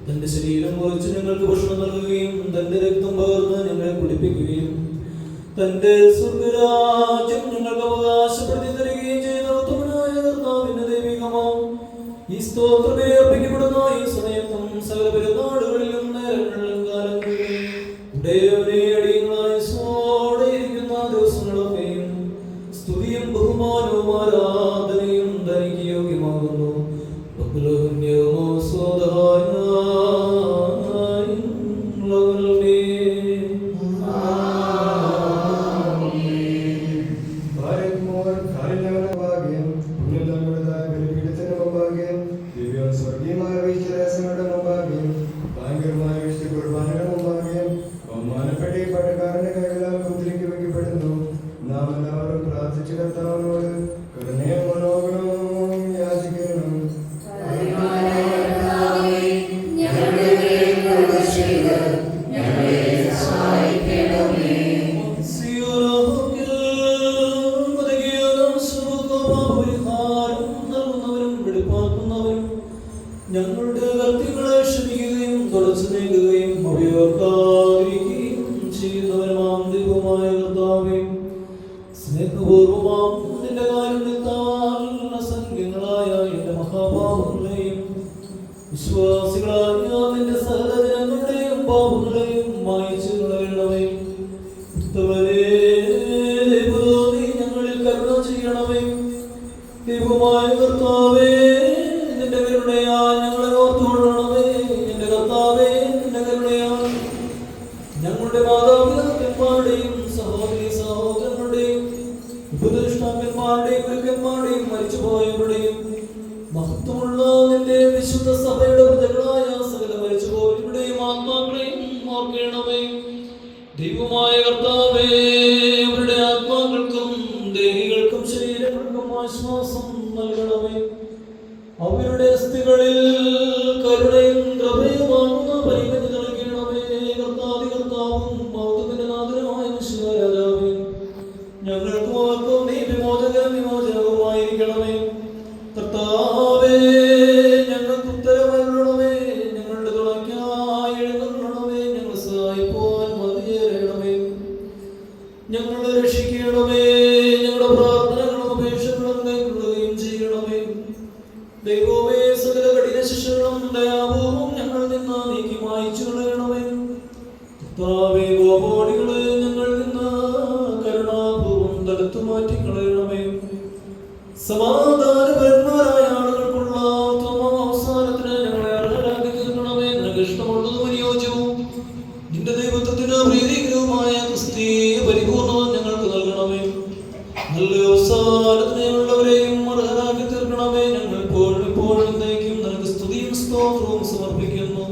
തന്റെ ശരീരം മുറിച്ച് ഞങ്ങൾക്ക് ഭക്ഷണം നൽകുകയും തന്റെ രക്തം പകർന്ന് ഞങ്ങളെ കുടിപ്പിക്കുകയും തന്റെ സ്വർഗ്ഗരാജ്യം ഞങ്ങൾക്ക് അവകാശപ്പെടുത്തി തരികയും ചെയ്ത ഉത്തമനായ കർത്താവിന്റെ ദൈവികമോ ഈ സ്തോത്രമേ അർപ്പിക്കപ്പെടുന്ന ഈ സമയത്തും സകല പെരുന്നാളുകളിലും നേരങ്ങളിലും കാലങ്ങളിലും ഉടയവനെ അടിയങ്ങളായി ഇരിക്കുന്ന ദിവസങ്ങളൊക്കെയും സ്തുതിയും ബഹുമാനവും ആരാധനയും തനിക്ക് യോഗ്യമാകുന്നു. ഞങ്ങളുടെ കർത്തികളെ ക്ഷമിക്കുകയും തുടച്ചു നീക്കുകയും അവയോർക്കാതിരിക്കുകയും ചെയ്യുന്നവരുമാം ദൈവമായ കർത്താവേ, സ്നേഹപൂർവമാം നിന്റെ കാരുണ്യത്താൽ അസംഖ്യങ്ങളായ എന്റെ മഹാപാപങ്ങളെയും വിശ്വാസികളായ നിന്റെ സകല ജനങ്ങളുടെയും പാപങ്ങളെയും മായിച്ചു കളയണമേ. നീ ഞങ്ങളിൽ കരുണ ചെയ്യണമേ. ദൈവമായ കർത്താവേ, നിന്റെ കരുണയാൽ ഞങ്ങളെ ഓർത്തുകൊള്ളണമേ. എന്റെ കർത്താവേ, നിന്റെ കരുണയാൽ ഞങ്ങളുടെ മാതാപിതാക്കന്മാരുടെയും സഹോദരി സഹോദരങ്ങളുടെയും ഉപദേഷ്ടാക്കന്മാരുടെയും ഗുരുക്കന്മാരുടെയും മരിച്ചുപോയവരുടെയും മഹത്വമുള്ള നിന്റെ വിശുദ്ധ സഭയുടെ പ്രജകളായ സകല മരിച്ചുപോയവരുടെയും ആത്മാക്കളെയും ഓർക്കണമേ. ദൈവമായ കർത്താവേ, അവരുടെ ആത്മാക്കൾക്കും ദേഹികൾക്കും ശരീരങ്ങൾക്കും ആശ്വാസം നൽകണമേ. അവരുടെ അസ്ഥികളിൽ കരുണയും കൃപയുമാകുന്ന പരിഗണന നൽകണമേ. കർത്താവും മൗതത്തിന്റെ നാഥനുമായ രാജാവേ, ഞങ്ങൾക്കും അവർക്കും നീ വിമോചനവുമായിരിക്കണമേ. കർത്താവേ, ഞങ്ങൾക്ക് ഉത്തരമരുളണമേ. ഞങ്ങളുടെ തുണയ്ക്കായി എഴുന്നള്ളണമേ. ഞങ്ങൾ സഹായിപ്പാൻ മതിയേറണമേ. ഞങ്ങളെ രക്ഷിക്കണമേ. ഞങ്ങളുടെ പ്രാർത്ഥനകളും അപേക്ഷകളും കൈക്കൊള്ളുകയും ചെയ്യണമേ. ദൈവമേ, സകല കഠിന ശിക്ഷകളും ദയാപൂർവം ഞങ്ങൾ നിന്ന് നീക്കി മായിച്ചു കളയണമേ. കർത്താവേ, കോപോടികളെ ഞങ്ങൾ നിന്ന് കരുണാപൂർവം തടുത്തു മാറ്റി കളയണമേ. സമാധാനപരന്മാരായ ആളുകൾക്കുള്ള ഉത്തമ അവസാനത്തിന് ഞങ്ങളെ അർഹരാക്കി തീർക്കണമേ. നിനക്ക് ഇഷ്ടമുള്ളതും അനുയോജ്യവും നിന്റെ ദൈവത്വത്തിന് പ്രീതികരവുമായ ക്രിസ്തീയ പരിപൂർണത ഞങ്ങൾക്ക് നൽകണമേ. നല്ല അവസാനത്തിനുള്ളവരെയും അർഹരാക്കി തീർക്കണമേ. ഞങ്ങൾ ഇപ്പോഴും എന്നേക്കും നിനക്ക് സ്തുതിയും സ്തോത്രവും സമർപ്പിക്കുന്നു.